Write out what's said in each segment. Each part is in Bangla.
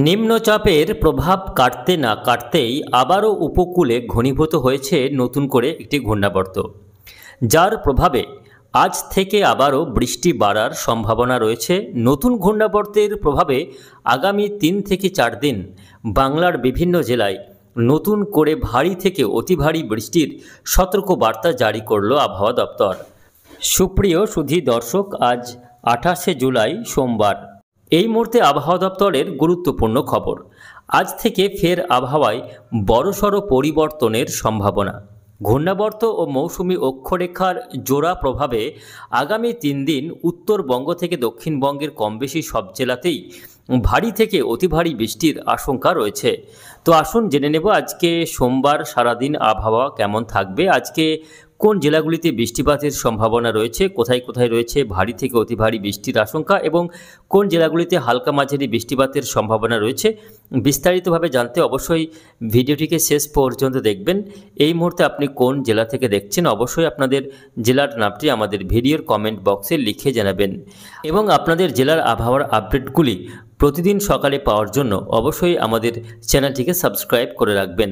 নিম্নচাপের প্রভাব কাটতে না কাটতেই আবারও উপকূলে ঘনীভূত হয়েছে নতুন করে একটি ঘূর্ণাবর্ত, যার প্রভাবে আজ থেকে আবারও বৃষ্টি বাড়ার সম্ভাবনা রয়েছে। নতুন ঘূর্ণাবর্তের প্রভাবে আগামী 3 থেকে 4 দিন বাংলার বিভিন্ন জেলায় নতুন করে ভারী থেকে অতি ভারী বৃষ্টির সতর্কবার্তা জারি করল আবহাওয়া দপ্তর। সুপ্রিয় সুধী দর্শক, আজ 28শে জুলাই সোমবার। এই মুহূর্তে আবহাওয়া দপ্তরের গুরুত্বপূর্ণ খবর। আজ থেকে ফের আবহাওয়ায় বড়সড় পরিবর্তনের সম্ভাবনা। ঘূর্ণাবর্ত ও মৌসুমি অক্ষরেখার জোড়া প্রভাবে আগামী 3 দিন উত্তরবঙ্গ থেকে দক্ষিণবঙ্গের কমবেশি সব জেলাতেই ভারী থেকে অতি ভারী বৃষ্টির আশঙ্কা রয়েছে। তো আসুন জেনে নেব আজকে সোমবার সারাদিন আবহাওয়া কেমন থাকবে, আজকে কোন জেলাগুলিতে বৃষ্টিপাতের সম্ভাবনা রয়েছে, কোথায় কোথায় রয়েছে ভারী থেকে অতি ভারী বৃষ্টির আশঙ্কা এবং কোন জেলাগুলিতে হালকা মাঝারি বৃষ্টিপাতের সম্ভাবনা রয়েছে। বিস্তারিতভাবে জানতে অবশ্যই ভিডিওটিকে শেষ পর্যন্ত দেখবেন। এই মুহূর্তে আপনি কোন জেলা থেকে দেখছেন অবশ্যই আপনাদের জেলার নামটি আমাদের ভিডিওর কমেন্ট বক্সে লিখে জানাবেন এবং আপনাদের জেলার আবহাওয়ার আপডেটগুলি প্রতিদিন সকালে পাওয়ার জন্য অবশ্যই আমাদের চ্যানেলটিকে সাবস্ক্রাইব করে রাখবেন।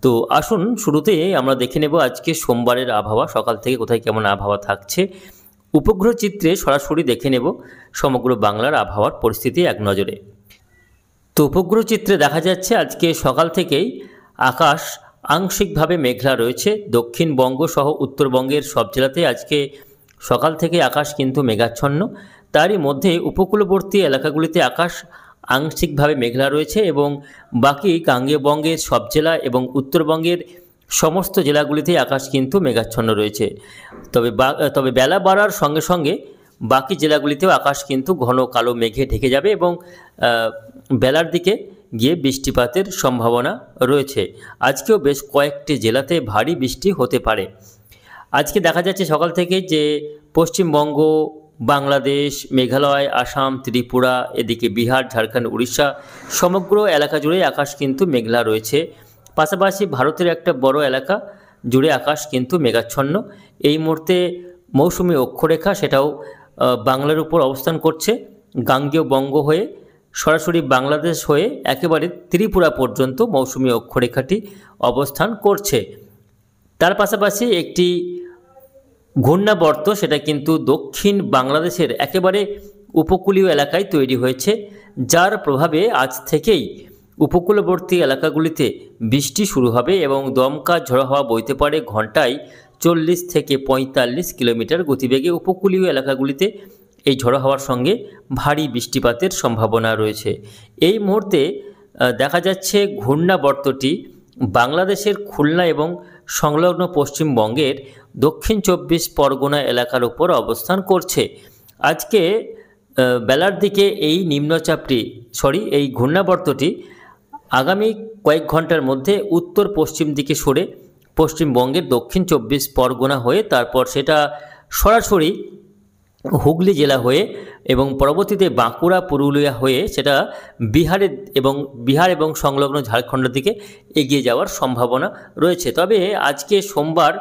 তো আসুন শুরুতে আমরা দেখে নেব আজকে সোমবারের আবহাওয়া, সকাল থেকে কোথায় কেমন আবহাওয়া থাকছে। উপগ্রহ চিত্রে সরাসরি দেখে নেব সমগ্র বাংলার আবহাওয়ার পরিস্থিতি এক নজরে। তো উপগ্রহ চিত্রে দেখা যাচ্ছে আজকে সকাল থেকেই আকাশ আংশিকভাবে মেঘলা রয়েছে। দক্ষিণবঙ্গ সহ উত্তরবঙ্গের সব জেলাতে আজকে সকাল থেকে আকাশ কিন্তু মেঘাচ্ছন্ন। তারই মধ্যে উপকূলবর্তী এলাকাগুলিতে আকাশ আংশিকভাবে মেঘলা রয়েছে এবং বাকি গাঙ্গেয় বঙ্গের সব জেলা এবং উত্তরবঙ্গের সমস্ত জেলাগুলিতে আকাশ কিন্তু মেঘাচ্ছন্ন রয়েছে। তবে বেলা বাড়ার সঙ্গে সঙ্গে বাকি জেলাগুলিতেও আকাশ কিন্তু ঘন কালো মেঘে ঢেকে যাবে এবং বেলার দিকে গিয়ে বৃষ্টিপাতের সম্ভাবনা রয়েছে। আজকেও বেশ কয়েকটি জেলাতে ভারী বৃষ্টি হতে পারে। আজকে দেখা যাচ্ছে সকাল থেকে যে পশ্চিমবঙ্গ, বাংলাদেশ, মেঘালয়, আসাম, ত্রিপুরা, এদিকে বিহার, ঝাড়খণ্ড, উড়িষ্যা সমগ্র এলাকা জুড়ে আকাশ কিন্তু মেঘলা রয়েছে। পাশাপাশি ভারতের একটা বড় এলাকা জুড়ে আকাশ কিন্তু মেঘাচ্ছন্ন। এই মুহূর্তে মৌসুমি অক্ষরেখা সেটাও বাংলার উপর অবস্থান করছে। গাঙ্গেয় বঙ্গ হয়ে সরাসরি বাংলাদেশ হয়ে একেবারে ত্রিপুরা পর্যন্ত মৌসুমি অক্ষরেখাটি অবস্থান করছে। তার পাশাপাশি একটি ঘূর্ণাবর্ত সেটা কিন্তু দক্ষিণ বাংলাদেশের একেবারে উপকূলীয় এলাকায় তৈরি হয়েছে, যার প্রভাবে আজ থেকেই উপকূলবর্তী এলাকাগুলিতে বৃষ্টি শুরু হবে এবং দমকা ঝড়ো হাওয়া বইতে পারে ঘন্টায় 40 থেকে 45 কিলোমিটার গতিবেগে। উপকূলীয় এলাকাগুলিতে এই ঝড়ো হাওয়ার সঙ্গে ভারী বৃষ্টিপাতের সম্ভাবনা রয়েছে। এই মুহূর্তে দেখা যাচ্ছে ঘূর্ণাবর্তটি বাংলাদেশের খুলনা এবং সংলগ্ন পশ্চিমবঙ্গের দক্ষিণ 24 পরগনা এলাকার উপর অবস্থান করছে। আজকে বেলার দিকে এই ঘূর্ণাবর্তটি আগামী কয়েক ঘন্টার মধ্যে উত্তর পশ্চিম দিকে সরে পশ্চিমবঙ্গের দক্ষিণ 24 পরগনা হয়ে তারপর সেটা সরাসরি হুগলি জেলা হয়ে এবং পরবর্তীতে বাঁকুড়া, পুরুলিয়া হয়ে সেটা বিহার এবং সংলগ্ন ঝাড়খণ্ডের দিকে এগিয়ে যাওয়ার সম্ভাবনা রয়েছে। তবে আজকে সোমবার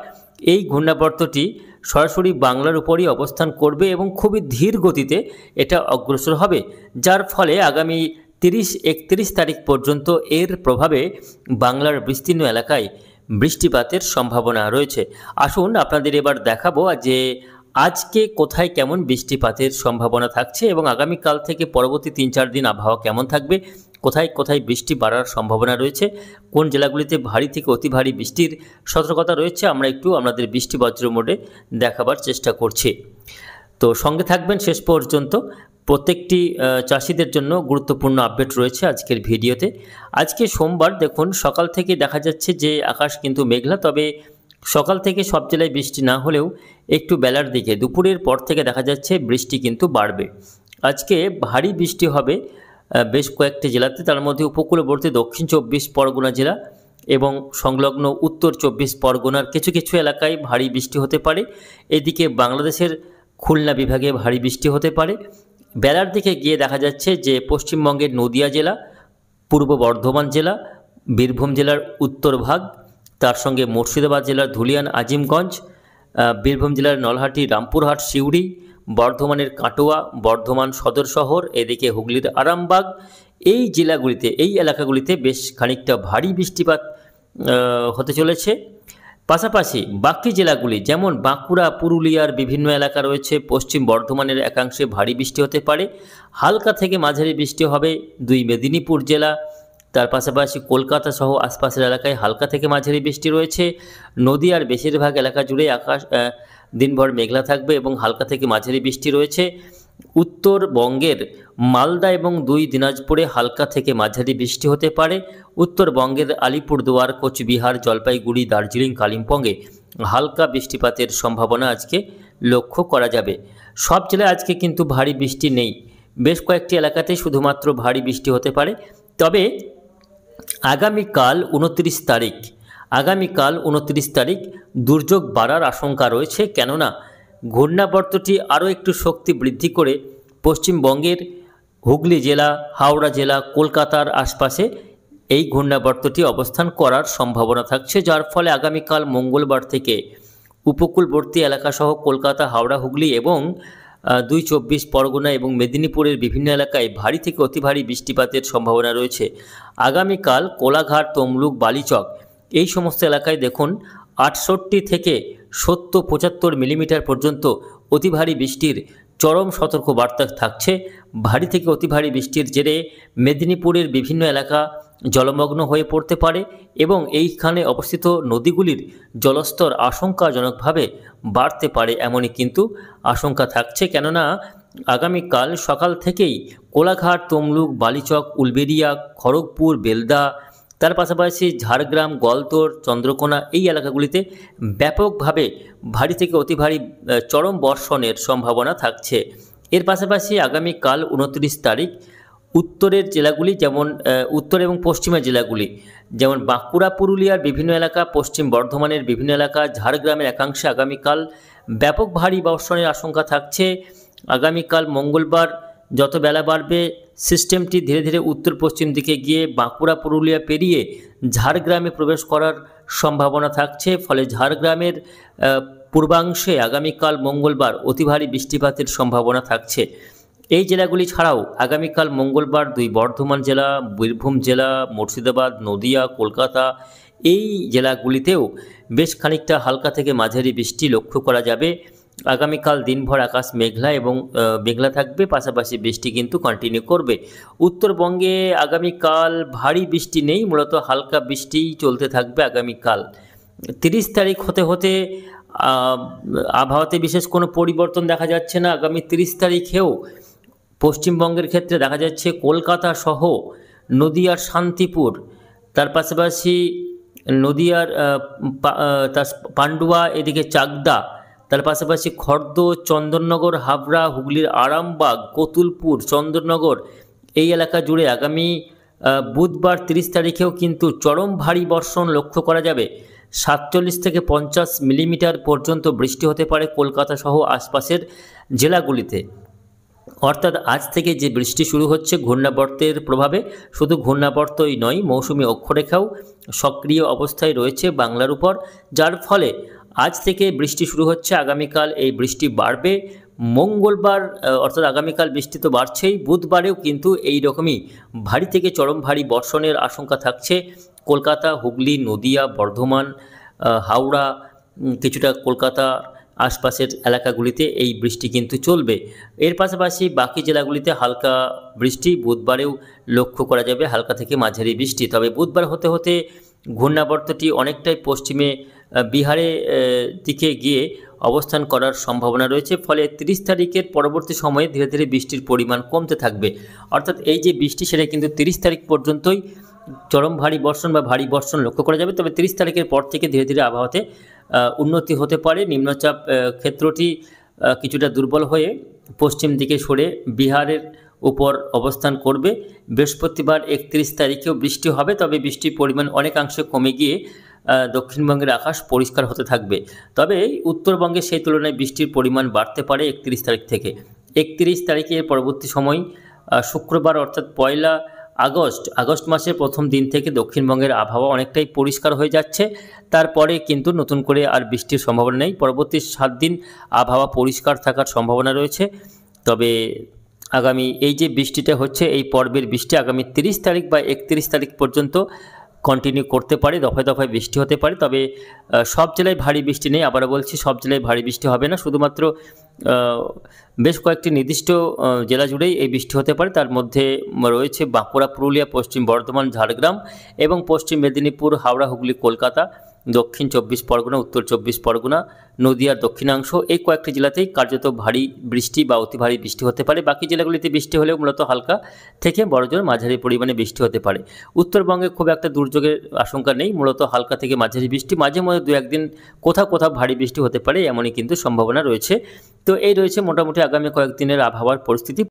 এই ঘূর্ণাবর্তটি সরাসরি বাংলার উপরই অবস্থান করবে এবং খুবই ধীর গতিতে এটা অগ্রসর হবে, যার ফলে আগামী 30-31 তারিখ পর্যন্ত এর প্রভাবে বাংলার বিস্তীর্ণ এলাকায় বৃষ্টিপাতের সম্ভাবনা রয়েছে। আসুন আপনাদের এবার দেখাবো যে আজকে কোথায় কেমন বৃষ্টিপাতের সম্ভাবনা থাকছে এবং আগামীকাল থেকে পরবর্তী 3-4 দিন আবহাওয়া কেমন থাকবে, কোথায় কোথায় বৃষ্টি বাড়ার সম্ভাবনা রয়েছে, কোন জেলাগুলিতে ভারী থেকে অতি ভারী বৃষ্টির সতর্কতা রয়েছে, আমরা একটু আপনাদের বৃষ্টি বজ্র মোডে দেখাবার চেষ্টা করছি। তো সঙ্গে থাকবেন শেষ পর্যন্ত। প্রত্যেকটি চাষিদের জন্য গুরুত্বপূর্ণ আপডেট রয়েছে আজকের ভিডিওতে। আজকে সোমবার দেখুন সকাল থেকে দেখা যাচ্ছে যে আকাশ কিন্তু মেঘলা, তবে সকাল থেকে সব জেলায় বৃষ্টি না হলেও একটু বেলার দিকে দুপুরের পর থেকে দেখা যাচ্ছে বৃষ্টি কিন্তু বাড়বে। আজকে ভারী বৃষ্টি হবে বেশ কয়েকটি জেলাতে, তার মধ্যে উপকূলবর্তী দক্ষিণ 24 পরগনা জেলা এবং সংলগ্ন উত্তর 24 পরগনার কিছু কিছু এলাকায় ভারী বৃষ্টি হতে পারে। এদিকে বাংলাদেশের খুলনা বিভাগে ভারী বৃষ্টি হতে পারে। বেলার দিকে গিয়ে দেখা যাচ্ছে যে পশ্চিমবঙ্গের নদিয়া জেলা, পূর্ব বর্ধমান জেলা, বীরভূম জেলার উত্তর ভাগ, তার সঙ্গে মুর্শিদাবাদ জেলার ধুলিয়ান, আজিমগঞ্জ, বীরভূম জেলার নলহাটি, রামপুরহাট, সিউড়ি, বর্ধমানের কাটোয়া, বর্ধমান সদর শহর, এদিকে হুগলির আরামবাগ, এই জেলাগুলিতে, এই এলাকাগুলিতে বেশ খানিকটা ভারী বৃষ্টিপাত হতে চলেছে। পাশাপাশি বাকি জেলাগুলি যেমন বাঁকুড়া, পুরুলিয়ার বিভিন্ন এলাকা রয়েছে, পশ্চিম বর্ধমানের একাংশে ভারী বৃষ্টি হতে পারে। হালকা থেকে মাঝারি বৃষ্টি হবে 2 মেদিনীপুর জেলা, তার পাশাপাশি কলকাতা সহ আশপাশের এলাকায় হালকা থেকে মাঝারি বৃষ্টি রয়েছে। নদীয়ার বেশিরভাগ এলাকা জুড়ে আকাশ দিনভর মেঘলা থাকবে এবং হালকা থেকে মাঝারি বৃষ্টি রয়েছে। উত্তরবঙ্গের মালদা এবং 2 দিনাজপুরে হালকা থেকে মাঝারি বৃষ্টি হতে পারে। উত্তরবঙ্গের আলিপুরদুয়ার, কোচবিহার, জলপাইগুড়ি, দার্জিলিং, কালিম্পংয়ে হালকা বৃষ্টিপাতের সম্ভাবনা আজকে লক্ষ্য করা যাবে। সব জেলায় আজকে কিন্তু ভারী বৃষ্টি নেই, বেশ কয়েকটি এলাকাতে শুধুমাত্র ভারী বৃষ্টি হতে পারে। তবে আগামীকাল 29 তারিখ দুর্যোগ বাড়ার আশঙ্কা রয়েছে, কেননা ঘূর্ণাবর্তটি আরও একটু শক্তি বৃদ্ধি করে পশ্চিমবঙ্গের হুগলি জেলা, হাওড়া জেলা, কলকাতার আশপাশে এই ঘূর্ণাবর্তটি অবস্থান করার সম্ভাবনা থাকছে, যার ফলে আগামীকাল মঙ্গলবার থেকে উপকূলবর্তী এলাকাসহ কলকাতা, হাওড়া, হুগলি এবং 24 পরগনা এবং মেদিনীপুরের বিভিন্ন এলাকায় ভারী থেকে অতি ভারী বৃষ্টিপাতের সম্ভাবনা রয়েছে। আগামীকাল কোলাঘাট, তমলুক, বালিচক এই সমস্ত এলাকায় দেখুন 68 থেকে 70-75 মিলিমিটার পর্যন্ত অতি ভারী বৃষ্টির চরম সতর্কবার্তা থাকছে। ভারী থেকে অতি ভারী বৃষ্টির জেরে মেদিনীপুরের বিভিন্ন এলাকা জলমগ্ন হয়ে পড়তে পারে এবং এইখানে অবস্থিত নদীগুলির জলস্তর আশঙ্কাজনকভাবে বাড়তে পারে, এমনই কিন্তু আশঙ্কা থাকছে। কেননা আগামীকাল সকাল থেকেই কোলাঘাট, তমলুক, বালিচক, উলবেড়িয়া, খড়গপুর, বেলদা, তার পাশাপাশি ঝাড়গ্রাম, গলতোর, চন্দ্রকোনা এই এলাকাগুলিতে ব্যাপকভাবে ভারী থেকে অতি ভারী চরম বর্ষণের সম্ভাবনা থাকছে। এর পাশাপাশি আগামীকাল 29 তারিখ উত্তরের জেলাগুলি যেমন উত্তর এবং পশ্চিমের জেলাগুলি যেমন বাঁকুড়া, পুরুলিয়ার বিভিন্ন এলাকা, পশ্চিম বর্ধমানের বিভিন্ন এলাকা, ঝাড়গ্রামের একাংশে আগামীকাল ব্যাপক ভারী বর্ষণের আশঙ্কা থাকছে। আগামীকাল মঙ্গলবার যত বেলা বাড়বে সিস্টেমটি ধীরে ধীরে উত্তর পশ্চিম দিকে গিয়ে বাঁকুড়া, পুরুলিয়া পেরিয়ে ঝাড়গ্রামে প্রবেশ করার সম্ভাবনা থাকছে। ফলে ঝাড়গ্রামের পূর্বাংশে আগামীকাল মঙ্গলবার অতি ভারী বৃষ্টিপাতের সম্ভাবনা থাকছে। এই জেলাগুলি ছাড়াও আগামীকাল মঙ্গলবার 2 বর্ধমান জেলা, বীরভূম জেলা, মুর্শিদাবাদ, নদিয়া, কলকাতা এই জেলাগুলিতেও বেশ খানিকটা হালকা থেকে মাঝারি বৃষ্টি লক্ষ্য করা যাবে। আগামীকাল দিনভর আকাশ মেঘলা থাকবে, পাশাপাশি বৃষ্টি কিন্তু কন্টিনিউ করবে। উত্তরবঙ্গে আগামীকাল ভারী বৃষ্টি নেই, মূলত হালকা বৃষ্টিই চলতে থাকবে আগামীকাল। 30 তারিখ হতে হতে আবহাওয়াতে বিশেষ কোনো পরিবর্তন দেখা যাচ্ছে না। আগামী 30 তারিখেও পশ্চিমবঙ্গের ক্ষেত্রে দেখা যাচ্ছে কলকাতা সহ নদিয়ার শান্তিপুর, তার পাশাপাশি নদিয়ার পান্ডুয়া, এদিকে চাকদা, তার পাশাপাশি খর্দ, চন্দননগর, হাবড়া, হুগলির আরামবাগ, কতুলপুর, চন্দননগর এই এলাকা জুড়ে আগামী বুধবার 30 তারিখেও কিন্তু চরম ভারী বর্ষণ লক্ষ্য করা যাবে। 47 থেকে 50 মিলিমিটার পর্যন্ত বৃষ্টি হতে পারে কলকাতা সহ আশপাশের জেলাগুলিতে। অর্থাৎ আজ থেকে যে বৃষ্টি শুরু হচ্ছে ঘূর্ণাবর্তের প্রভাবে, শুধু ঘূর্ণাবর্তই নয়, মৌসুমি অক্ষরেখাও সক্রিয় অবস্থায় রয়েছে বাংলার উপর, যার ফলে আজ থেকে বৃষ্টি শুরু হচ্ছে। আগামীকাল এই বৃষ্টি বাড়বে। মঙ্গলবার অর্থাৎ আগামীকাল বৃষ্টি তো বাড়ছেই, বুধবারেও কিন্তু এই রকমই ভারী থেকে চরম ভারী বর্ষণের আশঙ্কা থাকছে। কলকাতা, হুগলি, নদিয়া, বর্ধমান, হাওড়া, কিছুটা কলকাতা আশপাশের এলাকাগুলিতে এই বৃষ্টি কিন্তু চলবে। এর পাশাপাশি বাকি জেলাগুলিতে হালকা বৃষ্টি বুধবারেও লক্ষ্য করা যাবে, হালকা থেকে মাঝারি বৃষ্টি। তবে বুধবার হতে হতে ঘূর্ণাবর্তটি অনেকটাই পশ্চিমে বিহারের দিকে গিয়ে অবস্থান করার সম্ভাবনা রয়েছে। ফলে 30 তারিখের পরবর্তী সময়ে ধীরে ধীরে বৃষ্টির পরিমাণ কমতে থাকবে। অর্থাৎ এই যে বৃষ্টি সেটা কিন্তু 30 তারিখ পর্যন্তই চরম ভারী বর্ষণ বা ভারী বর্ষণ লক্ষ্য করা যাবে। তবে 30 তারিখের পর থেকে ধীরে ধীরে আবহাওয়াতে উন্নতি হতে পারে। নিম্নচাপ ক্ষেত্রটি কিছুটা দুর্বল হয়ে পশ্চিম দিকে সরে বিহারের উপর অবস্থান করবে। বৃহস্পতিবার 31 তারিখেও বৃষ্টি হবে, তবে বৃষ্টির পরিমাণ অনেকাংশে কমে গিয়ে দক্ষিণবঙ্গের আকাশ পরিষ্কার হতে থাকবে। তবে উত্তরবঙ্গে সেই তুলনায় বৃষ্টির পরিমাণ বাড়তে পারে 31 তারিখ থেকে। 31 তারিখের পরবর্তী সময় শুক্রবার অর্থাৎ 1 আগস্ট মাসের প্রথম দিন থেকে দক্ষিণবঙ্গের আবহাওয়া অনেকটাই পরিষ্কার হয়ে যাচ্ছে। তারপরে কিন্তু নতুন করে আর বৃষ্টির সম্ভাবনা নেই। পরবর্তী 7 দিন আবহাওয়া পরিষ্কার থাকার সম্ভাবনা রয়েছে। তবে আগামী এই যে বৃষ্টিটা হচ্ছে, এই পর্বের বৃষ্টি আগামী 30 তারিখ বা 31 তারিখ পর্যন্ত কন্টিনিউ করতে পারে, দফায় দফায় বৃষ্টি হতে পারে। তবে সব জেলায় ভারী বৃষ্টি নেই, আবারও বলছি সব জেলায় ভারী বৃষ্টি হবে না, শুধুমাত্র বেশ কয়েকটি নির্দিষ্ট জেলা জুড়েই এই বৃষ্টি হতে পারে। তার মধ্যে রয়েছে বাঁকুড়া, পুরুলিয়া, পশ্চিম বর্ধমান, ঝাড়গ্রাম এবং পশ্চিম মেদিনীপুর, হাওড়া, হুগলি, কলকাতা, দক্ষিণ 24 পরগনা, উত্তর 24 পরগনা, নদিয়ার দক্ষিণাংশ, এই কয়েকটি জেলাতেই কার্যত ভারী বৃষ্টি বা অতি ভারী বৃষ্টি হতে পারে। বাকি জেলাগুলিতে বৃষ্টি হলেও মূলত হালকা থেকে বড়জোর মাঝারি পরিমাণে বৃষ্টি হতে পারে। উত্তরবঙ্গে খুব একটা দুর্যোগের আশঙ্কা নেই, মূলত হালকা থেকে মাঝারি বৃষ্টি, মাঝে মধ্যে দু একদিন কোথাও কোথাও ভারী বৃষ্টি হতে পারে, এমনই কিন্তু সম্ভাবনা রয়েছে। তো এই রয়েছে মোটামুটি আগামী কয়েকদিনের আবহাওয়ার পরিস্থিতি।